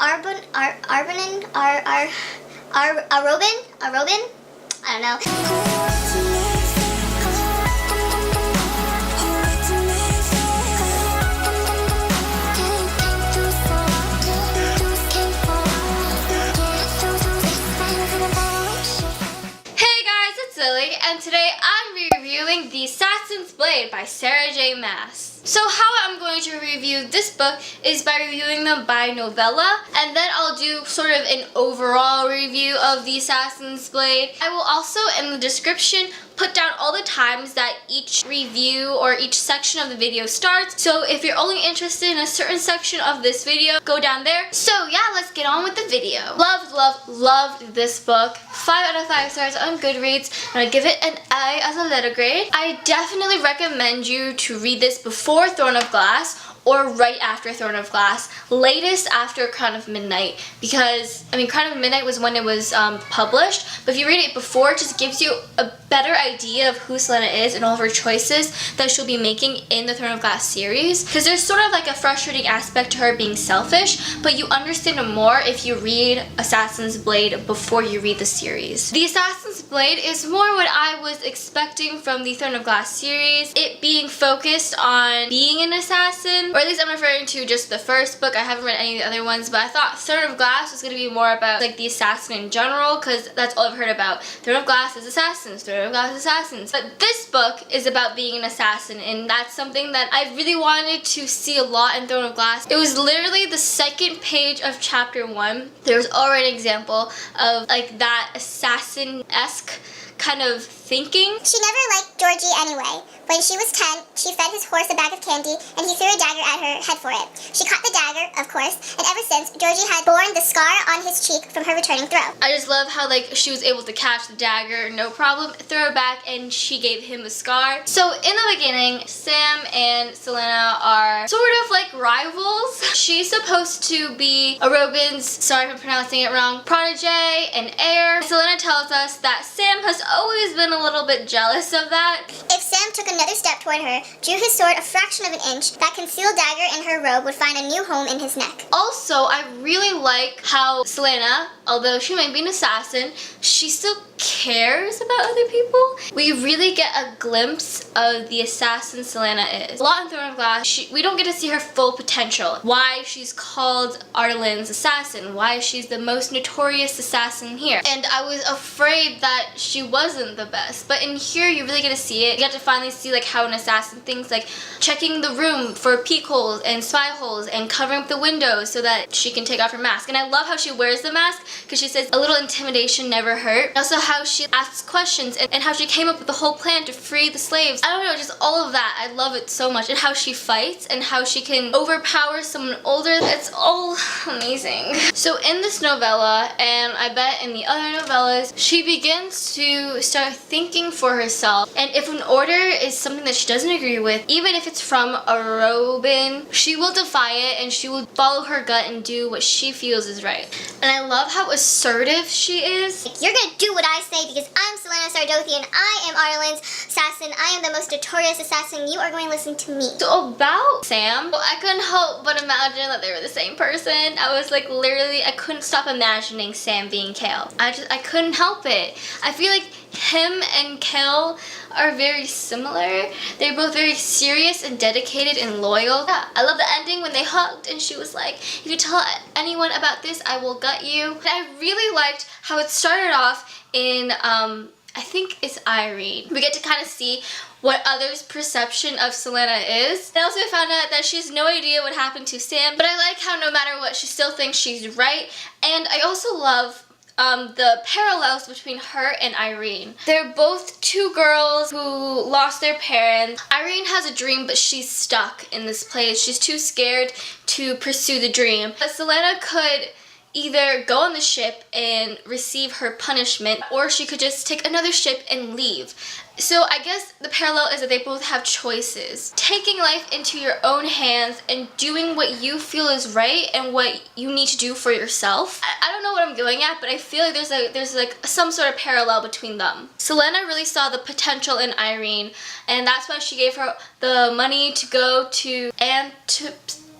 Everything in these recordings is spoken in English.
Arobin? I don't know. And today I'm reviewing The Assassin's Blade by Sarah J. Maas. So how I'm going to review this book is by reviewing them by novella, and then I'll do sort of an overall review of The Assassin's Blade. I will also, in the description, put down all the times that each review or each section of the video starts. So if you're only interested in a certain section of this video, go down there. So yeah, let's get on with the video. Loved this book. 5 out of 5 stars on Goodreads, and I give it an A as a letter grade. I definitely recommend you to read this before Throne of Glass or right after Throne of Glass, latest after Crown of Midnight, because, I mean, Crown of Midnight was when it was published, but if you read it before, it just gives you a better idea of who Selena is and all of her choices that she'll be making in the Throne of Glass series, because there's sort of like a frustrating aspect to her being selfish, but you understand it more if you read Assassin's Blade before you read the series. The Assassin's Blade is more what I was expecting from the Throne of Glass series, it being focused on being an assassin, or at least I'm referring to just the first book. I haven't read any of the other ones, but I thought Throne of Glass was going to be more about like the assassin in general, because that's all I've heard about. Throne of Glass is assassins, Throne of Glass is assassins. But this book is about being an assassin, and that's something that I really wanted to see a lot in Throne of Glass. It was literally the second page of chapter 1. There was already an example of like that assassin-esque kind of thinking. She never liked Georgie anyway. When she was 10, she fed his horse a bag of candy, and he threw a dagger at her head for it. She caught the dagger, of course, and ever since, Georgie had borne the scar on his cheek from her returning throw. I just love how like she was able to catch the dagger, no problem, throw it back, and she gave him the scar. So in the beginning, Sam and Selena are sort of like rivals. She's supposed to be a Robin's, sorry if I'm pronouncing it wrong, protege and heir. Selena tells us that Sam has always been a little bit jealous of that. If Sam took another step toward her, drew his sword a fraction of an inch, that concealed dagger in her robe would find a new home in his neck. Also, I really like how Selena, although she might be an assassin, she still cares about other people. We really get a glimpse of the assassin Selena is. A lot in Throne of Glass, we don't get to see her full potential. Why she's called Arlen's assassin, why she's the most notorious assassin here. And I was afraid that she wasn't the best, but in here you really get to see it. You get to finally see like how an assassin thinks, like checking the room for peek holes and spy holes and covering up the windows so that she can take off her mask. And I love how she wears the mask, because she says a little intimidation never hurt. Also how she asks questions and how she came up with the whole plan to free the slaves. I don't know, just all of that. I love it so much. And how she fights and how she can overpower someone older. It's all amazing. So in this novella, and I bet in the other novellas, she begins to start thinking for herself. And if an order is something that she doesn't agree with, even if it's from a Robin, she will defy it and she will follow her gut and do what she feels is right. And I love how assertive she is. You're gonna do what I say because I'm Selena Sardothian, I am Arlen's assassin, I am the most notorious assassin, you are going to listen to me. So about Sam, well, I couldn't help but imagine that they were the same person. I was like literally, I couldn't stop imagining Sam being Kale. I couldn't help it. I feel like him and Kale are very similar. They're both very serious and dedicated and loyal. Yeah, I love the ending when they hugged and she was like, if you tell anyone about this, I will gut you. And I really liked how it started off in, I think it's Irene. We get to kind of see what others' perception of Selena is. And also I found out that she has no idea what happened to Sam, but I like how no matter what, she still thinks she's right. And I also love the parallels between her and Irene. They're both two girls who lost their parents. Irene has a dream, but she's stuck in this place. She's too scared to pursue the dream. But Selena could either go on the ship and receive her punishment, or she could just take another ship and leave. So I guess the parallel is that they both have choices. Taking life into your own hands and doing what you feel is right and what you need to do for yourself. I don't know what I'm going at, but I feel like there's like some sort of parallel between them. Selena really saw the potential in Irene, and that's why she gave her the money to go to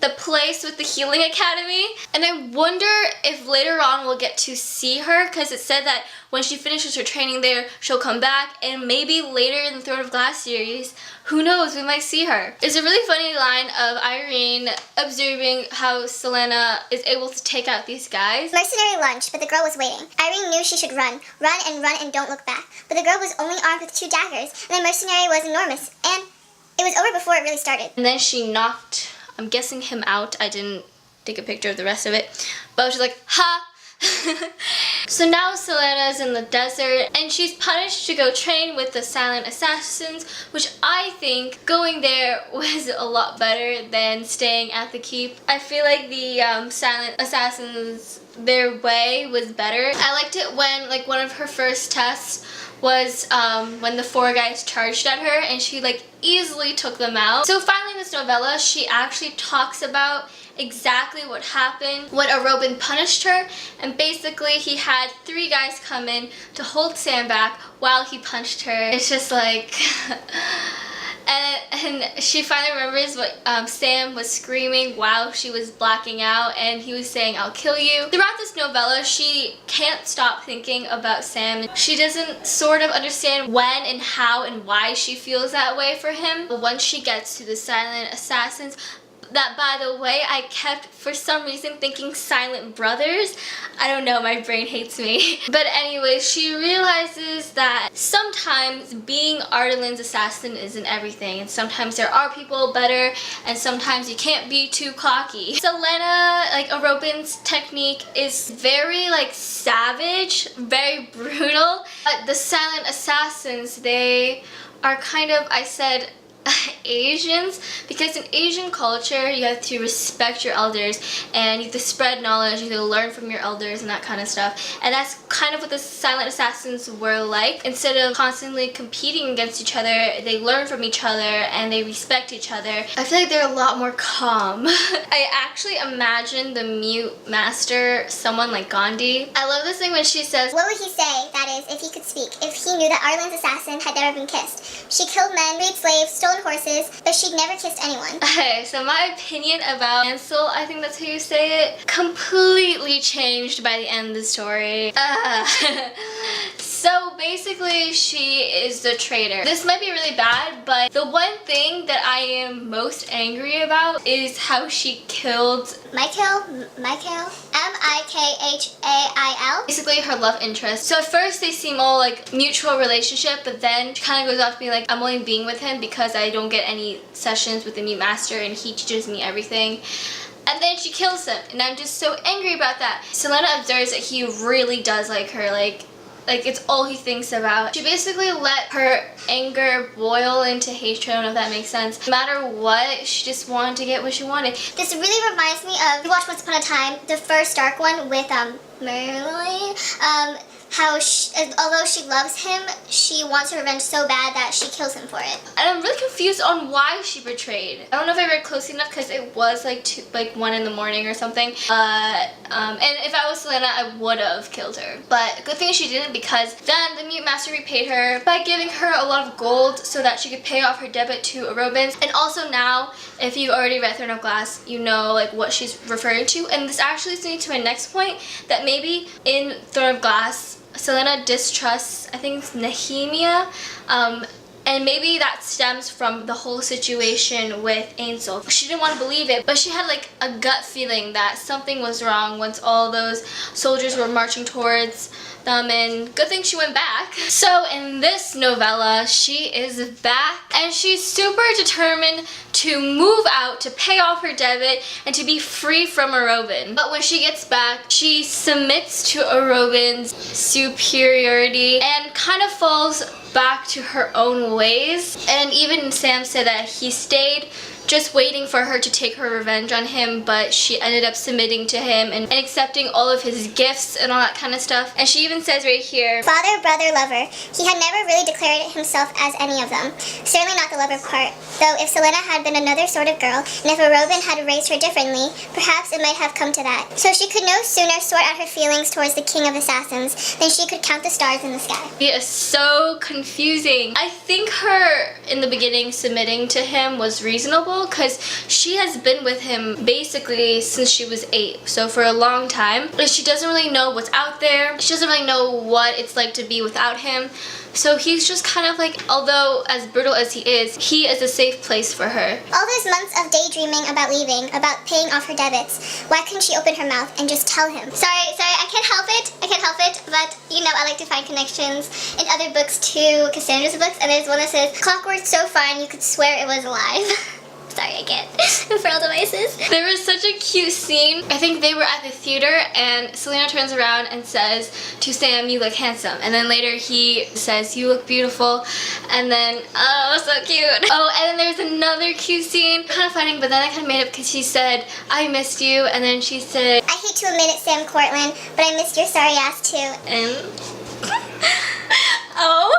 the place with the healing academy. And I wonder if later on we'll get to see her, because it said that when she finishes her training there, she'll come back, and maybe later in the Throne of Glass series, who knows, we might see her. It's a really funny line of Irene observing how Selena is able to take out these guys. Mercenary lunged, but the girl was waiting. Irene knew she should run and don't look back. But the girl was only armed with 2 daggers, and the mercenary was enormous, and it was over before it really started. And then she knocked, I'm guessing, him out. I didn't take a picture of the rest of it, but she's like, ha! So now Selena's in the desert, and she's punished to go train with the silent assassins, which I think going there was a lot better than staying at the keep. I feel like the silent assassins, their way was better. I liked it when, like, one of her first tests was when the 4 guys charged at her, and she, like, easily took them out. So finally in this novella, she actually talks about exactly what happened when Robin punished her, and basically he had 3 guys come in to hold Sam back while he punched her. It's just like and she finally remembers what Sam was screaming while she was blacking out, and he was saying, "I'll kill you." Throughout this novella, she can't stop thinking about Sam. She doesn't sort of understand when and how and why she feels that way for him. But once she gets to the silent assassins, that, by the way, I kept, for some reason, thinking silent brothers. I don't know, my brain hates me. But anyway, she realizes that sometimes being Ardalin's assassin isn't everything, and sometimes there are people better, and sometimes you can't be too cocky. Selena, like, Robin's technique is very, like, savage, very brutal. But the silent assassins, they are kind of, I said, Asians, because in Asian culture you have to respect your elders and you have to spread knowledge, you have to learn from your elders and that kind of stuff, and that's kind of what the silent assassins were like. Instead of constantly competing against each other, they learn from each other and they respect each other. I feel like they're a lot more calm. I actually imagine the mute master someone like Gandhi. I love this thing when she says, "What would he say, that is, if he could speak, if he knew that Ardalin's assassin had never been kissed? She killed men, freed slaves, stolen horses, but she'd never kissed anyone." Okay, so my opinion about Ansel, I think that's how you say it, completely changed by the end of the story. So basically, she is the traitor. This might be really bad, but the one thing that I am most angry about is how she killed Michael, M-I-K-H-A-I-L. basically her love interest. So at first they seem all like mutual relationship, but then she kind of goes off being like, I'm only being with him because I don't get any sessions with the mute master and he teaches me everything. And then she kills him, and I'm just so angry about that. Selena observes that he really does like her, like it's all he thinks about. She basically let her anger boil into hatred, I don't know if that makes sense. No matter what, she just wanted to get what she wanted. This really reminds me of, we watched Once Upon a Time, the first Dark one with Merlin. How although she loves him, she wants revenge so bad that she kills him for it. And I'm really confused on why she betrayed. I don't know if I read closely enough because it was like 1 in the morning or something. And if I was Selena, I would have killed her. But good thing she didn't, because then the mute master repaid her by giving her a lot of gold so that she could pay off her debt to Robin's. And also now, if you already read Throne of Glass, you know like what she's referring to. And this actually leads me to my next point, that maybe in Throne of Glass, Selena distrusts, I think it's Nehemia, and maybe that stems from the whole situation with Ansel. She didn't want to believe it, but she had like a gut feeling that something was wrong once all those soldiers were marching towards them, and good thing she went back. So in this novella, she is back, and she's super determined to move out, to pay off her debt, and to be free from Robin. But when she gets back, she submits to Robin's superiority and kind of falls back to her own ways. And even Sam said that he stayed just waiting for her to take her revenge on him, but she ended up submitting to him and accepting all of his gifts and all that kind of stuff. And she even says right here, "Father, brother, lover. He had never really declared himself as any of them. Certainly not the lover part. Though if Selena had been another sort of girl, and if Robin had raised her differently, perhaps it might have come to that. So she could no sooner sort out her feelings towards the king of assassins than she could count the stars in the sky." It is so confusing. I think her, in the beginning, submitting to him was reasonable, trouble because she has been with him basically since she was 8, so for a long time. But she doesn't really know what's out there. She doesn't really know what it's like to be without him. So he's just kind of like, although as brutal as he is a safe place for her. All those months of daydreaming about leaving, about paying off her debits, why couldn't she open her mouth and just tell him? Sorry, I can't help it, but you know, I like to find connections in other books to Cassandra's books, and there's one that says, clockwork so fine you could swear it was alive. Sorry, I get referral devices. There was such a cute scene. I think they were at the theater and Selena turns around and says to Sam, you look handsome. And then later he says, you look beautiful. And then, oh, so cute. Oh, and then there's another cute scene. Kind of funny, but then I kind of made up because she said, I missed you. And then she said, I hate to admit it, Sam Cortland, but I missed your sorry ass too. and oh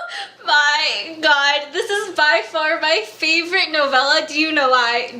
my god, this is by far my favorite novella. Do you know why?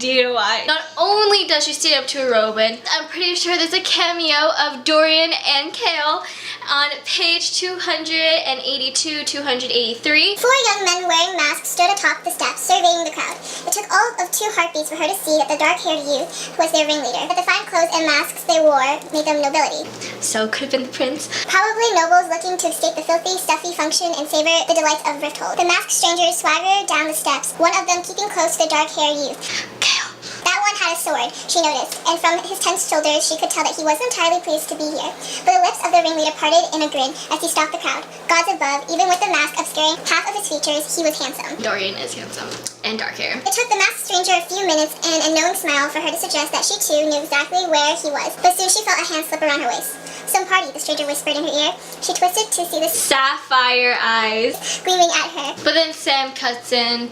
Not only does she stand up to Robin, I'm pretty sure there's a cameo of Dorian and Kale on page 282, 283. 4 young men wearing masks stood atop the steps, surveying the crowd. It took all of 2 heartbeats for her to see that the dark-haired youth was their ringleader, that the fine clothes and masks they wore made them nobility. So could have been the prince. Probably nobles looking to escape the filthy, stuffy function and savor the delights of Rifthold. The masked strangers swaggered down the steps, one of them keeping close to the dark-haired youth. Kale. That one had a sword, she noticed, and from his tense shoulders she could tell that he wasn't entirely pleased to be here. But the lips of the ringleader parted in a grin as he stalked the crowd. Gods above, even with the mask obscuring half of his features, he was handsome. Dorian is handsome. And dark hair. It took the masked stranger a few minutes and a knowing smile for her to suggest that she too knew exactly where he was. But soon she felt a hand slip around her waist. Some party, the stranger whispered in her ear. She twisted to see the sapphire eyes gleaming at her. But then Sam cuts in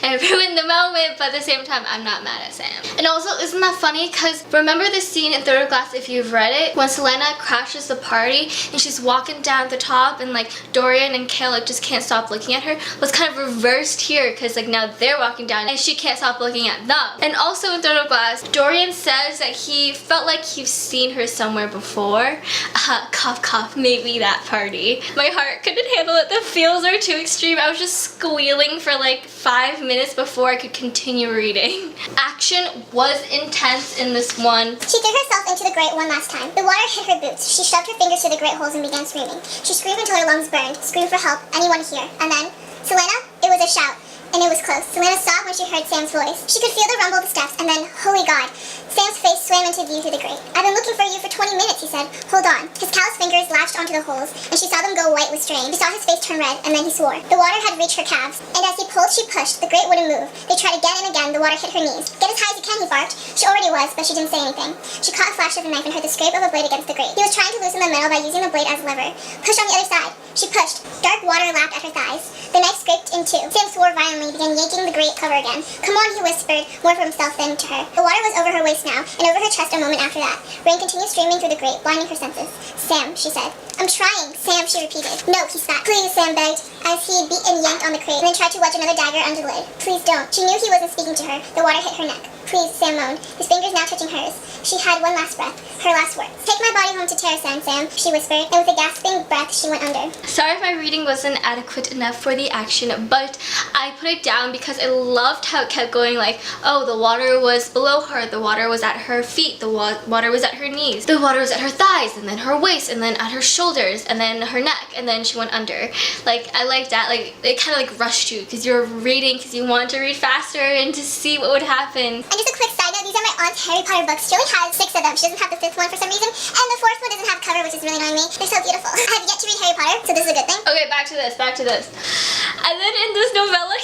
and ruined the moment, but at the same time, I'm not mad at Sam. And also, isn't that funny? Because remember the scene in Third Glass, if you've read it, when Selena crashes the party and she's walking down the top and like Dorian and Kale like just can't stop looking at her? Was kind of reversed here because like now they're walking down and she can't stop looking at them. And also in Third Glass, Dorian says that he felt like he's seen her somewhere before. Cough cough, maybe that party. My heart couldn't handle it. The feels are too extreme. I was just squealing for like 5 minutes before I could continue reading. Action was intense in this one. She threw herself into the grate one last time. The water hit her boots. She shoved her fingers through the grate holes and began screaming. She screamed until her lungs burned. Screamed for help, anyone to hear. And then, Selena? It was a shout. And it was close. Selena sobbed when she heard Sam's voice. She could feel the rumble of the steps, and then, holy God, Sam's face swam into view through the grate. I've been looking for you for 20 minutes, he said. Hold on. His calloused fingers latched onto the holes, and she saw them go white with strain. She saw his face turn red, and then he swore. The water had reached her calves, and as he pulled, she pushed. The grate wouldn't move. They tried again and again. The water hit her knees. Get as high as you can, he barked. She already was, but she didn't say anything. She caught a flash of a knife and heard the scrape of a blade against the grate. He was trying to loosen the metal by using the blade as a lever. Push on the other side. She pushed. Dark water lapped at her thighs. The knife scraped in two. Sam swore violently, began yanking the grate cover again. Come on, he whispered, more for himself than to her. The water was over her waist now, and over her chest a moment after that. Rain continued streaming through the grate, blinding her senses. Sam, she said. I'm trying, Sam, she repeated. No, he spat. Please, Sam begged, as he beat and yanked on the crate, and then tried to wedge another dagger under the lid. Please don't. She knew he wasn't speaking to her. The water hit her neck. Please, Sam moaned, his fingers now touching hers. She had one last breath, her last words. Take my body home to Terrasan, Sam, she whispered, and with a gasping breath, she went under. Sorry if my reading wasn't adequate enough for the action, but I put it down because I loved how it kept going like, oh, the water was below her, the water was at her feet, the water was at her knees, the water was at her thighs, and then her waist, and then at her shoulders, and then her neck, and then she went under. Like, I like that. Like, it kind of like rushed you because you're reading because you want to read faster and to see what would happen. And just a quick side note, these are my aunt's Harry Potter books. She only has 6 of them. She doesn't have the 5th one for some reason. And the 4th one doesn't have cover, which is really annoying me. They're so beautiful. I have yet to read Harry Potter, so this is a good thing. Okay, back to this. And then in this novella,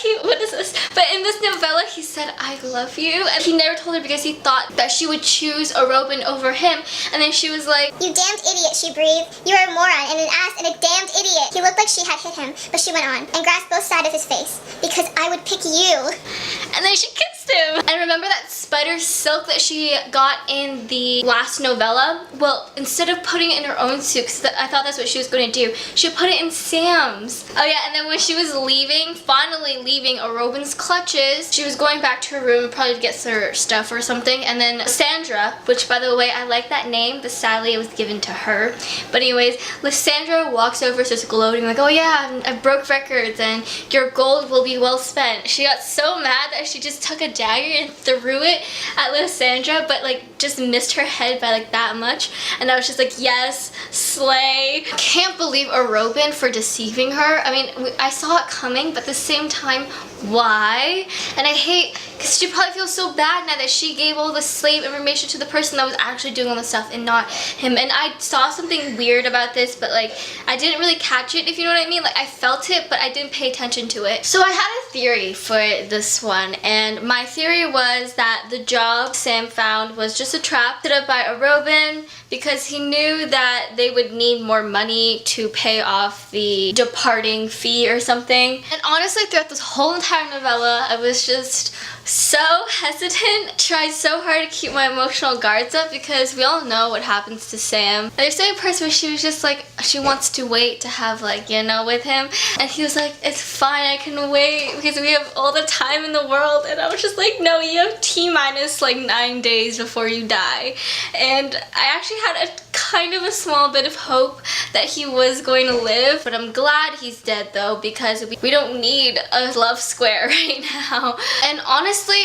But in this novella, he said, I love you. And he never told her because he thought that she would choose a Robin over him. And then she was like, you damned idiot, she breathed. You are a moron and an ass and a damned idiot. He looked like she had hit him, but she went on and grasped both sides of his face. Because I would pick you. And then she kissed him. And remember that spider silk that she got in the last novella? Well, instead of putting it in her own suit, because I thought that's what she was going to do, she put it in Sam's. Oh yeah, and then when she was finally leaving Robin's clutches. She was going back to her room probably to get her stuff or something, and then Lysandra, which by the way I like that name, but sadly it was given to her. But anyways, Lysandra walks over, starts gloating like, oh yeah, I broke records and your gold will be well spent. She got so mad that she just took a dagger and threw it at Lysandra, but like just missed her head by like that much, and I was just like, yes, slay. I can't believe Robin for deceiving her. I mean, I saw it coming, but at the same time, why? And I hate, because she probably feels so bad now that she gave all the slave information to the person that was actually doing all the stuff and not him. And I saw something weird about this, but like I didn't really catch it, if you know what I mean. Like I felt it, but I didn't pay attention to it. So I had a theory for this one, and my theory was that the job Sam found was just a trap set up by Robin because he knew that they would need more money to pay off the departing fee or something. And honestly, throughout this whole entire novella, I was just so hesitant, tried so hard to keep my emotional guards up because we all know what happens to Sam. And there's a person where she was just like, she wants to wait to have like, you know, with him, and he was like, it's fine, I can wait because we have all the time in the world. And I was just like, no, you have T-minus like 9 days before you die. And I actually had a kind of a small bit of hope that he was going to live, but I'm glad he's dead though, because we don't need a love square right now. And honestly,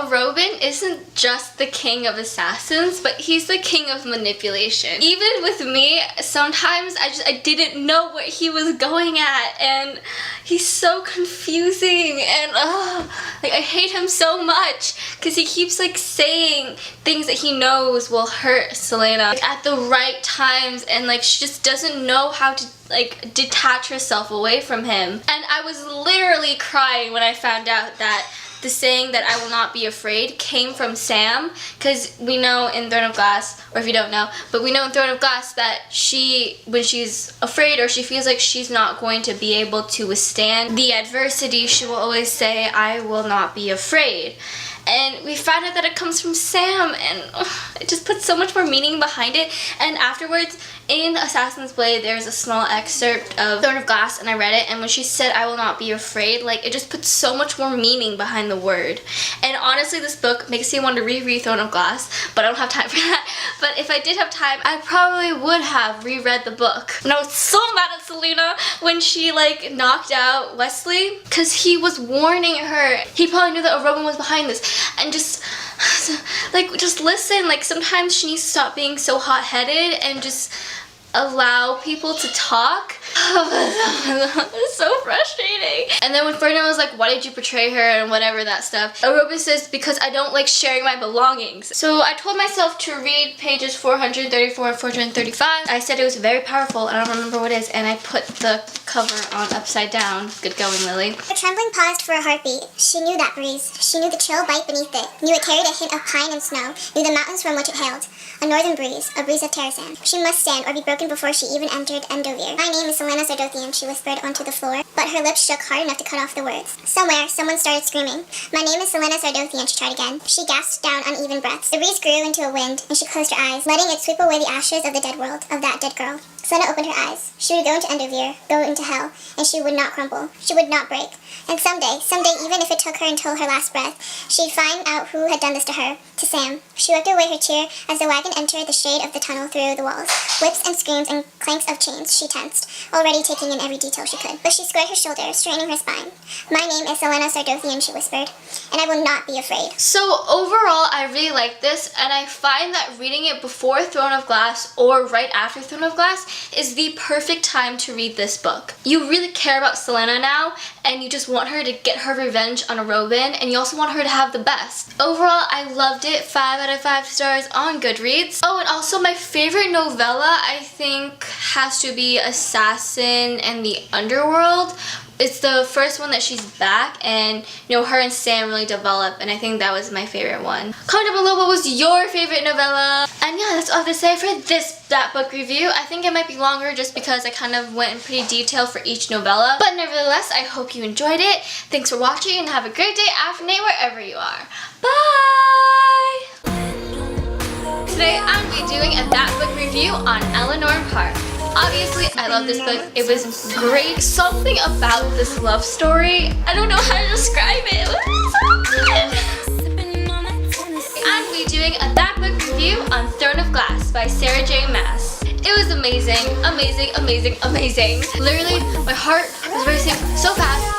Robin isn't just the king of assassins, but he's the king of manipulation. Even with me, sometimes I didn't know what he was going at, and he's so confusing, and like I hate him so much because he keeps like saying things that he knows will hurt Selena like, at the right times, and like she just doesn't know how to like detach herself away from him. And I was literally crying when I found out that the saying that I will not be afraid came from Sam, because we know in Throne of Glass, or if you don't know, but we know in Throne of Glass that when she's afraid or she feels like she's not going to be able to withstand the adversity, she will always say, I will not be afraid. And we found out that it comes from Sam, and it just puts so much more meaning behind it. And afterwards, in Assassin's Blade, there's a small excerpt of Throne of Glass, and I read it, and when she said, I will not be afraid, like, it just puts so much more meaning behind the word. And honestly, this book makes me want to reread Throne of Glass, but I don't have time for that. But if I did have time, I probably would have reread the book. And I was so mad at Selena when she, like, knocked out Wesley, because he was warning her. He probably knew that Robin was behind this. And just listen. Like, sometimes she needs to stop being so hot-headed and just allow people to talk. It's so frustrating. And then when Ferdinand was like, why did you betray her and whatever that stuff, Robin says, because I don't like sharing my belongings. So I told myself to read pages 434 and 435. I said it was very powerful, and I don't remember what it is, and I put the cover on upside down. Good going, Lily. Her trembling paused for a heartbeat. She knew that breeze. She knew the chill bite beneath it. Knew it carried a hint of pine and snow. Knew the mountains from which it hailed. A northern breeze. A breeze of Terrasan. She must stand or be broken before she even entered Endovir. My name is Selena Sardothian, she whispered onto the floor, but her lips shook hard enough to cut off the words. Somewhere, someone started screaming. My name is Selena Sardothian, she tried again. She gasped down uneven breaths. The breeze grew into a wind, and she closed her eyes, letting it sweep away the ashes of the dead world, of that dead girl. Selena opened her eyes. She would go into Endovir, go into hell, and she would not crumble. She would not break. And someday, even if it took her until her last breath, she'd find out who had done this to her, to Sam. She wiped away her tear as the wagon entered the shade of the tunnel through the walls. Whips and screams and clanks of chains, she tensed, already taking in every detail she could. But she squared her shoulders, straightening her spine. My name is Selena Sardothian, she whispered, and I will not be afraid. So overall, I really like this, and I find that reading it before Throne of Glass or right after Throne of Glass is the perfect time to read this book. You really care about Selena now, and you just want her to get her revenge on Robin, and you also want her to have the best. Overall, I loved it. 5 out of 5 stars on Goodreads. Oh, and also my favorite novella, I think, has to be Assassin and the Underworld. It's the first one that she's back, and you know, her and Sam really develop, and I think that was my favorite one. Comment down below what was your favorite novella. And yeah, that's all I have to say for that book review. I think it might be longer just because I kind of went in pretty detail for each novella. But nevertheless, I hope you enjoyed it. Thanks for watching, and have a great day, afternoon, wherever you are. Bye! Today I'm going to be doing a That Book review on Eleanor Park. Obviously, I love this book. It was great. Something about this love story, I don't know how to describe it. And we're doing a That Book review on Throne of Glass by Sarah J. Maas. It was amazing, amazing, amazing, amazing. Literally, my heart was racing so fast.